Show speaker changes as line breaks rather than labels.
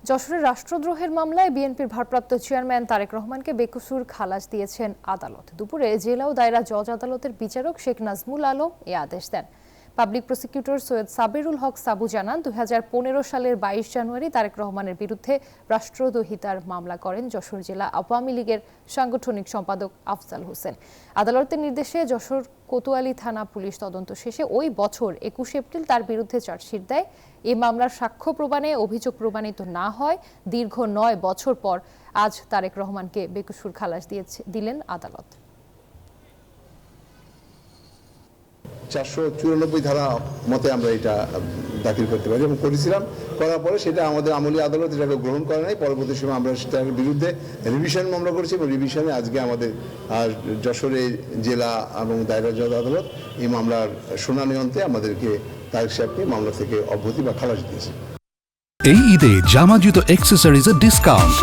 যশোরের রাষ্ট্রদ্রোহের মামলায় বিএনপির ভারপ্রাপ্ত চেয়ারম্যান তারেক রহমানকে বেকসুর খালাস দিয়েছেন আদালত। দুপুরে জেলা ও দায়রা জজ আদালতের বিচারক শেখ নাজমুল আলম এ আদেশ দেন। পাবলিক প্রসিকিউটর সৈয়দ সাবিরুল হক সাবু জানান, 2015 সালের 22 জানুয়ারি তারেক রহমানের বিরুদ্ধে রাষ্ট্রদ্রোহিতার মামলা করেন যশোর জেলা আওয়ামী লীগের সাংগঠনিক সম্পাদক আফজাল হোসেন। আদালতের নির্দেশে যশোর কোতোয়ালি থানা পুলিশ তদন্ত শেষে ওই বছর 21 এপ্রিল তার বিরুদ্ধে চার্জশিট দেয়। এই মামলার সাক্ষ্য প্রমাণে অভিযোগ প্রমাণিত না হয় দীর্ঘ 9 বছর পর আজ তারেক রহমানকে বেকসুর খালাস দিলেন আদালত।
494 ধারা মতে আমরা এটা দাখিল করতে পারি এবং করেছিলাম। করার পরে সেটা আমাদের আমলি আদালত এটাকে গ্রহণ করে নাই। পরবর্তী সময় আমরা সেটার বিরুদ্ধে রিভিশন মামলা করেছি এবং রিভিশনে আজকে আমাদের যশোরের জেলা এবং দায়রা জজ আদালত এই মামলার শুনানি অন্তে আমাদেরকে তারেক সাহেবকে মামলা থেকে অব্যাহতি বা খালাস দিয়েছে।
এই ঈদে জামা জুতো অ্যাক্সেসরিজের ডিসকাউন্ট